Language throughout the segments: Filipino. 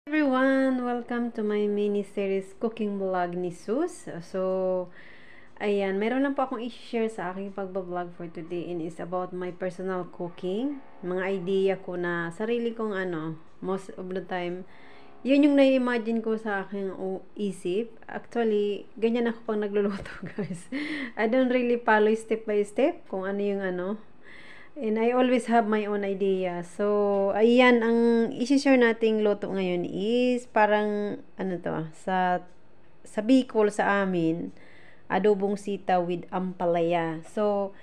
Everyone, welcome to my mini series cooking vlog ni Sus. So, ayan, meron lang po akong i-share sa aking pagbablog for today and is about my personal cooking. Mga idea ko na sarili kong most of the time, yun yung na-imagine ko sa aking isip. Actually, ganyan ako pang nagluluto, guys. I don't really follow step by step kung ano yung And I always have my own idea. So, ayan, ang isi-share nating luto ngayon is parang, sa Bicol sa amin, adobong sita with ampalaya. So,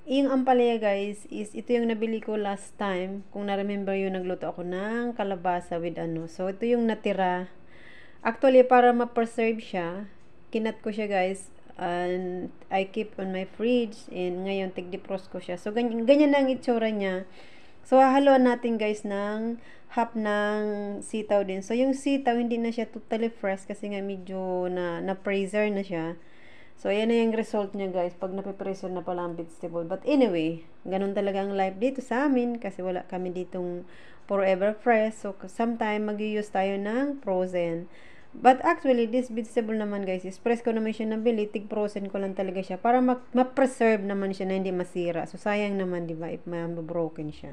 yung ampalaya guys, is ito yung nabili ko last time. Kung na-remember yun, nagluto ako ng kalabasa with So, ito yung natira. Actually, para ma-preserve siya, kinat ko siya guys, and I keep on my fridge, and ngayon tig-defrost ko siya. So ganyan na ang itsura niya. So hahaluan natin guys ng half ng sitaw din. So yung sitaw hindi na siya totally fresh kasi nga medyo na freezer na siya. So ayan na yung result niya guys pag nape-freezer na pala ang vegetable. But anyway, ganun talaga ang life dito sa amin kasi wala kami ditong forever fresh. So sometime mag-use tayo ng frozen. But actually, this vegetable naman guys, is fresh ko naman siya nabili, tig-frozen ko lang talaga siya para ma-preserve naman siya na hindi masira. So, sayang naman, di ba, if ma-broken siya.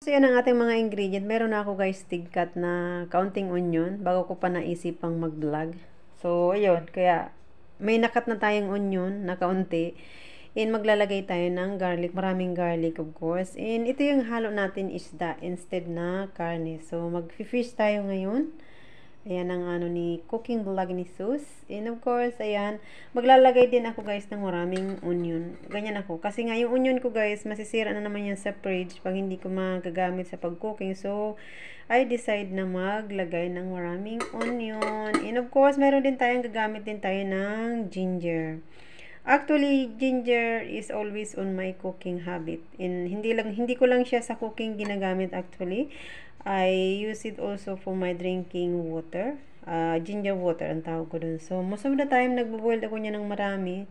So, yan ang ating mga ingredient. Meron na ako guys, tig-cut na kaunting onion, bago ko pa naisipang mag-vlog. So, ayun, kaya may nakat na tayong onion na kaunti. And maglalagay tayo ng garlic, maraming garlic of course. And ito yung halo natin isda instead na karne. So, mag-fish tayo ngayon. Ayan ang ni cooking vlog ni Sus. And of course, ayan, maglalagay din ako guys ng maraming onion. Ganyan ako. Kasi nga yung onion ko guys, masisira na naman yan sa fridge pag hindi ko magagamit sa pag-cooking. So, I decide na maglagay ng maraming onion. And of course, meron din tayong gagamit din tayo ng ginger. Actually, ginger is always on my cooking habit. And hindi ko lang siya sa cooking ginagamit actually. I use it also for my drinking water. Ginger water ang tawag ko dun. So, most of the time, nagbo-boil ako niya ng marami.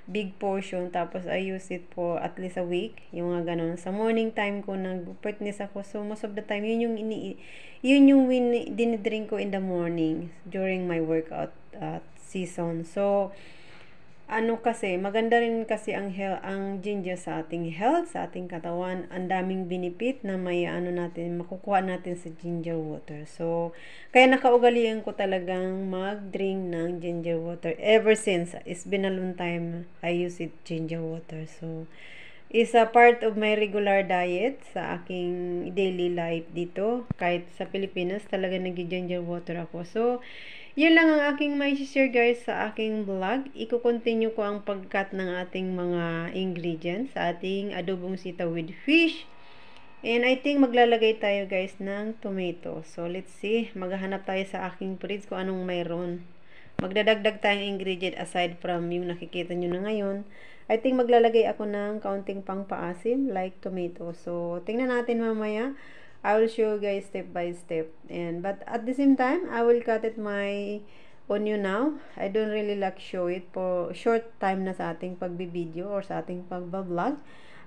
Big portion. Tapos, I use it for at least a week. Yung nga ganun. Sa morning time ko, nag-fitness ako. So, most of the time, yun yung dinidrink ko in the morning during my workout season. So, kasi maganda rin kasi ang ginger sa ating health, sa ating katawan. Ang daming benefit na may makukuha natin sa ginger water. So kaya nakaugalian ko talagang mag-drink ng ginger water ever since. It's been a long time I use it, ginger water. So is a part of my regular diet sa aking daily life dito. Kahit sa Pilipinas, talaga nag-ginger water ako. So, yun lang ang aking may share guys sa aking vlog. Iko-continue ko ang pagkat ng ating mga ingredients sa ating adobong sitaw with fish. And I think maglalagay tayo guys ng tomato. So, let's see. Maghahanap tayo sa aking fridge kung anong mayroon. Magdadagdag tayong ingredient aside from yung nakikita nyo na ngayon. I think maglalagay ako ng kaunting pangpaasim like tomato. So, tingnan natin mamaya. I will show you guys step by step. But at the same time, I will cut it my onion now. I don't really like show it for short time na sa ating pagbibideo or sa ating pagbablog.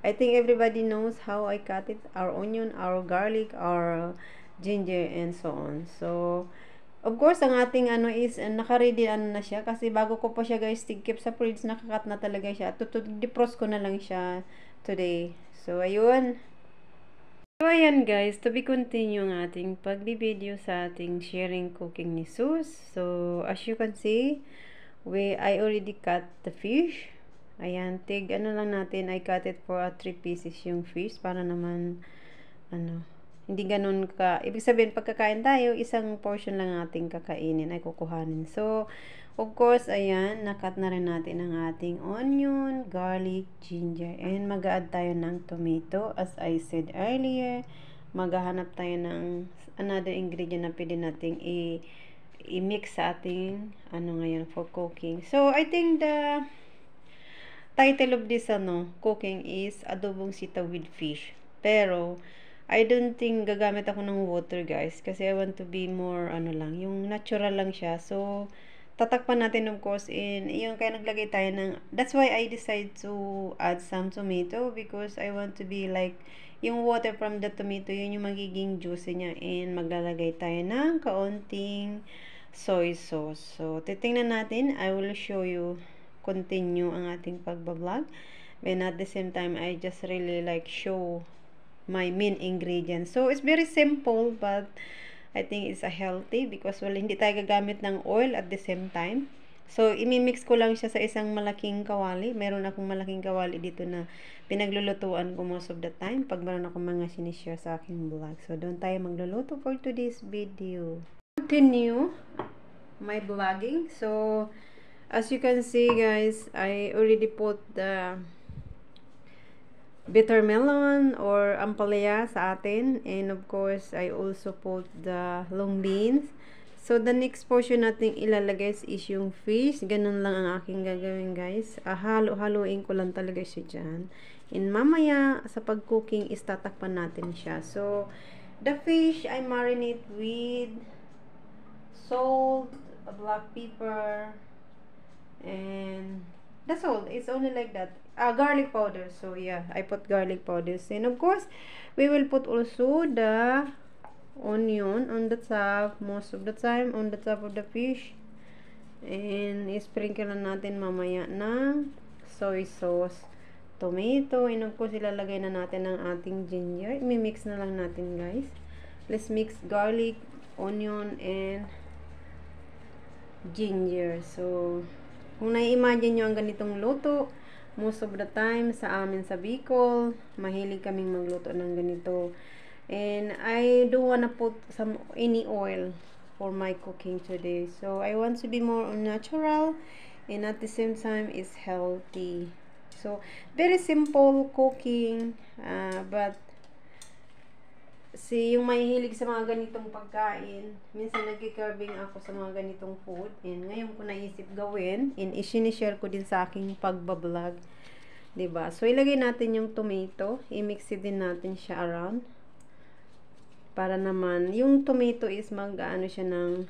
I think everybody knows how I cut it. Our onion, our garlic, our ginger, and so on. So, of course, ang ating is naka-ready na siya kasi bago ko pa siya guys tig-keep sa fridge, nakakat na talaga siya. Defrost ko na lang siya today. So, ayun. So, ayan guys, to be continue ang ating pagbibideo sa ating sharing cooking ni Sus. So, as you can see, I already cut the fish. Ayan, lang natin, I cut it for 3 pieces yung fish para naman, hindi ganun ibig sabihin, pagkakain tayo, isang portion lang ating kakainin ay kukuhanin. So, of course, ayan, nakat na rin natin ang ating onion, garlic, ginger, and mag-add tayo ng tomato. As I said earlier, maghahanap tayo ng another ingredient na pwede nating i-mix sa ating, ngayon, for cooking. So, I think the title of this, cooking is adobong sitaw with fish. Pero, I don't think gagamit ako ng water guys kasi I want to be more yung natural lang siya. So tatakpan natin of course, in yung kaya naglagay tayo ng, that's why I decide to add some tomato, because I want to be like, yung water from the tomato, yun yung magiging juicy niya. And maglalagay tayo ng kaunting soy sauce. So, titingnan natin. I will show you, continue ang ating pagbablog. And at the same time, I just really like show my main ingredients. So, it's very simple, but I think it's a healthy because hindi tayo gagamit ng oil at the same time. So, imimix ko lang siya sa isang malaking kawali. Meron akong malaking kawali dito na pinaglulutuan ko most of the time pag meron akong mga sinishare sa aking vlog. So, doon tayo magluluto for today's video. Continue my vlogging. So, as you can see guys, I already put the bitter melon or ampalaya sa atin, and of course I also put the long beans. So the next portion nating ilalagay is yung fish. Ganun lang ang aking gagawin guys. Halo-haloin ko lang talaga siya dyan, and mamaya sa pag-cooking is tatakpan natin siya. So the fish I marinate with salt, black pepper, and that's all. It's only like that. Garlic powder. So yeah, I put garlic powders, and of course we will put also the onion on the top, most of the time on the top of the fish, and sprinkle na natin mamaya ng soy sauce, tomato, and of course ilalagay na natin ang ating ginger. I-mix na lang natin guys. Let's mix garlic, onion, and ginger. So kung na-imagine nyo ang ganitong luto, most of the time sa amin sa Bicol, mahilig kaming magluto ng ganito. And I don't wanna put any oil for my cooking today. So I want to be more natural, and at the same time is healthy. So very simple cooking, but yung mahilig sa mga ganitong pagkain, minsan nagki-carving ako sa mga ganitong food, and ngayon ko naisip gawin, and i-share ko din sa aking pagbablog, diba? So ilagay natin yung tomato, i-mix din natin siya around, para naman yung tomato is mag-ano siya ng,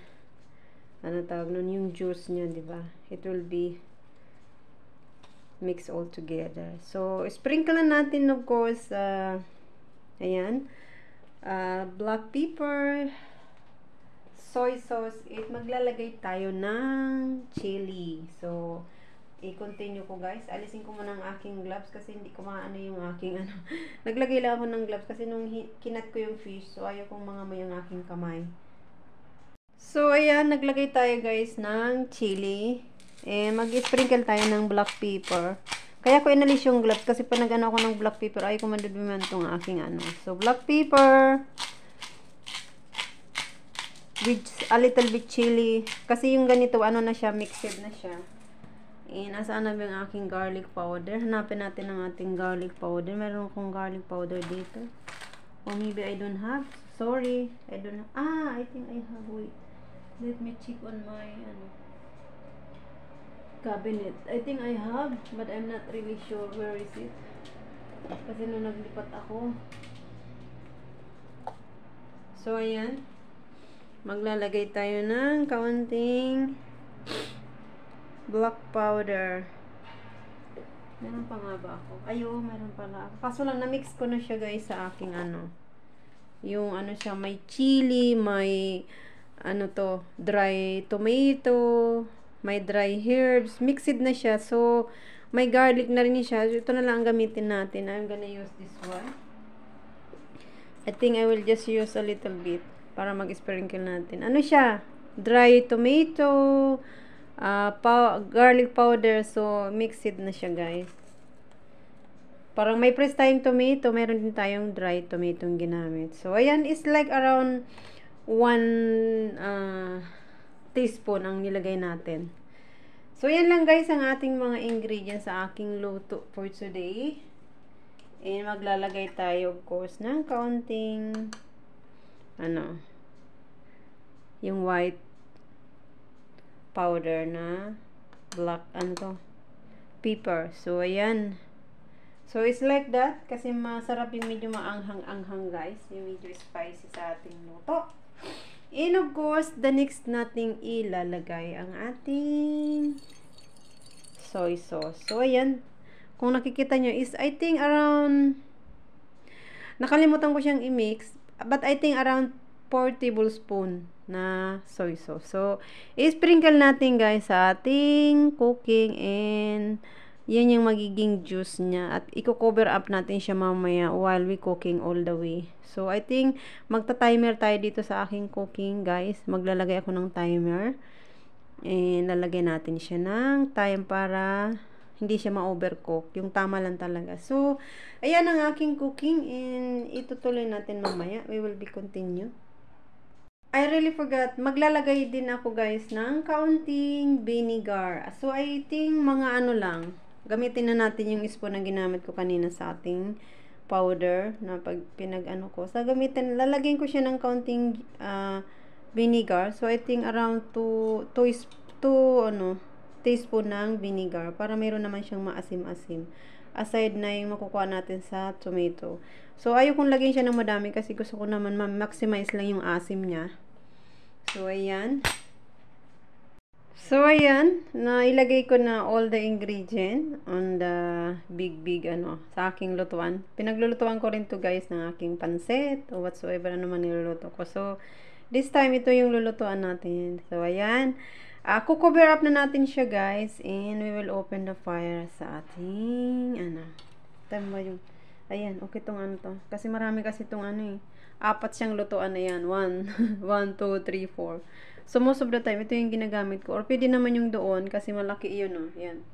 ano tawag nun, yung juice niya, diba? It will be mix all together. So sprinkle na natin of course, ayan, black pepper, soy sauce, at maglalagay tayo ng chili. So i-continue ko guys. Alisin ko muna ang aking gloves kasi hindi ko maano yung aking ano. Naglagay lang ako ng gloves kasi nung kinat ko yung fish, so ayaw kong mangamoy ang aking kamay. So ayan, naglagay tayo guys ng chili, mag-sprinkle tayo ng black pepper. Kaya ko inalis yung gloves kasi pag nag-ano ako ng black pepper, ayaw ko maduduman itong aking ano. So black pepper with a little bit chili, kasi yung ganito ano na siya, mixed na siya. And asaan na ba yung aking garlic powder? Hanapin natin ang ating garlic powder. Meron akong garlic powder dito. Or maybe I don't have. Sorry, I don't have. I think I have. Wait. Let me check on my cabinet. I think I have, but I'm not really sure where is it. Kasi nung naglipat ako. So ayan. Maglalagay tayo ng kaunting black powder. Meron pa nga ba ako? Meron pala ako. Kaso lang, na-mix ko na siya guys sa aking ano. Yung ano siya, may chili, may ano to, dry tomato, may dry herbs. Mixed na siya. So, may garlic na rin siya. So, ito na lang ang gamitin natin. I'm gonna use this one. I think I will just use a little bit para mag-sprinkle natin. Ano siya? Dry tomato, garlic powder, so mixed na siya guys. Parang may press tayong tomato, meron din tayong dry tomato yung ginamit. So ayan, is like around 1 teaspoon ang nilagay natin. So yan lang guys ang ating mga ingredients sa aking luto for today. And maglalagay tayo of course ng kaunting yung white powder na black pepper. So ayan. So it's like that kasi masarap yung medyo maanghang-anghang guys, yung medyo spicy sa ating luto. And of course, the next nating ilalagay ang ating soy sauce. So, ayan. Kung nakikita nyo is, I think around, nakalimutan ko siyang i-mix, but I think around 4 tablespoon na soy sauce. So, i-sprinkle natin guys sa ating cooking and yan yung magiging juice niya. At i-cover up natin siya mamaya while we cooking all the way. So, I think magta-timer tayo dito sa aking cooking guys. Maglalagay ako ng timer. And lalagyan natin siya ng time para hindi siya ma-overcook. Yung tama lang talaga. So, ayan ang aking cooking and itutuloy natin mamaya. We will be continue. I really forgot. Maglalagay din ako guys ng kaunting vinegar. So, I think mga ano lang. Gamitin na natin yung spoon na ginamit ko kanina sa ating powder na pag pinag-ano ko. So, gamitin, lalagyan ko siya ng kaunting vinegar. So, I think around 2 teaspoon ng vinegar para mayroon naman siyang maasim-asim. Aside na yung makukuha natin sa tomato. So, ayaw kong lagyan siya ng madami kasi gusto ko naman ma-maximize lang yung asim niya. So, ayan. So, ayan. Nailagay ko na all the ingredient on the big sa aking lutuan. Pinaglulutuan ko rin to guys ng aking pansit o whatsoever ano man niluluto ko. So, this time, ito yung lulutuan natin. So, ayan. Cover up na natin siya guys. And we will open the fire sa ating, tama yung, ayan, okay tong ano to. Kasi marami kasi tong ano eh. 4 siyang lutuan na yan. 1, 2, 3, 4. So, most of the time, ito yung ginagamit ko. Or pwede naman yung doon kasi malaki yun oh. Yan.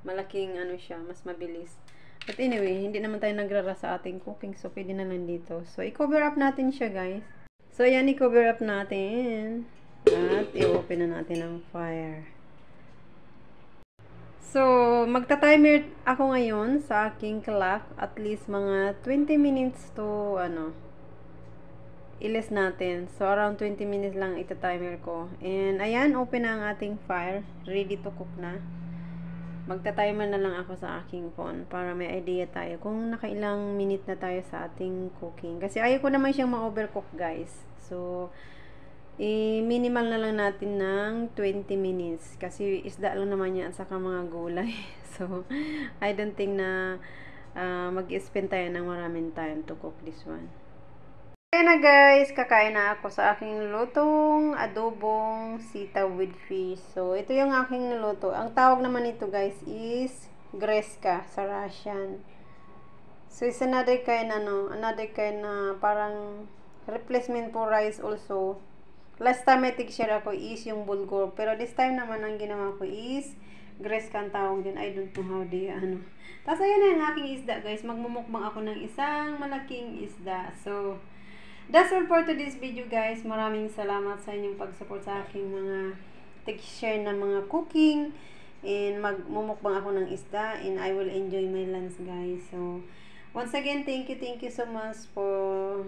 Malaking ano siya. Mas mabilis. But anyway, hindi naman tayo nagrara sa ating cooking. So, pwede na lang dito. So, i-cover up natin siya guys. So, ayan, i-cover up natin. At i-open na natin ang fire. So, magta-timer ako ngayon sa aking clock. At least mga 20 minutes to, ilis natin. So, around 20 minutes lang ita-timer ko. And, ayan, open na ang ating fire. Ready to cook na. Magta-timer na lang ako sa aking phone para may idea tayo kung nakailang minute na tayo sa ating cooking. Kasi ayaw ko naman siyang ma-overcook, guys. So, i-minimal na lang natin ng 20 minutes. Kasi isda lang naman yan at saka mga gulay. So, I don't think na mag-spend tayo ng maraming time to cook this one. Kaya na guys, kakain na ako sa aking lutong adobong sitaw with fish. So, ito yung aking niluto. Ang tawag naman nito guys is greska sa Russian. So, it's another kind na parang replacement for rice also. Last time I share ako is yung bulgur. Pero this time naman ang ginawa ko is greska ang tawag din. I don't know how they Tapos ayan na yung aking isda guys. Magmumukbang ako ng isang malaking isda. So, that's all for today's video guys. Maraming salamat sa inyong pag-support sa aking mga share na mga cooking. And magmumukbang ako ng isda. And I will enjoy my lunch guys. So, once again, thank you so much for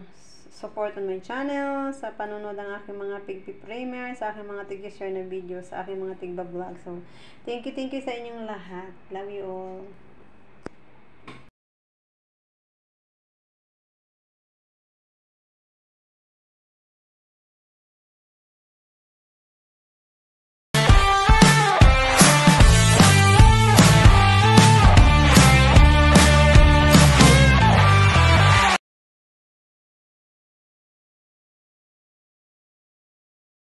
support on my channel. Sa panonood ng aking mga pigpi-primer. Sa aking mga share na video. Sa aking mga tigba-vlog. So, thank you sa inyong lahat. Love you all.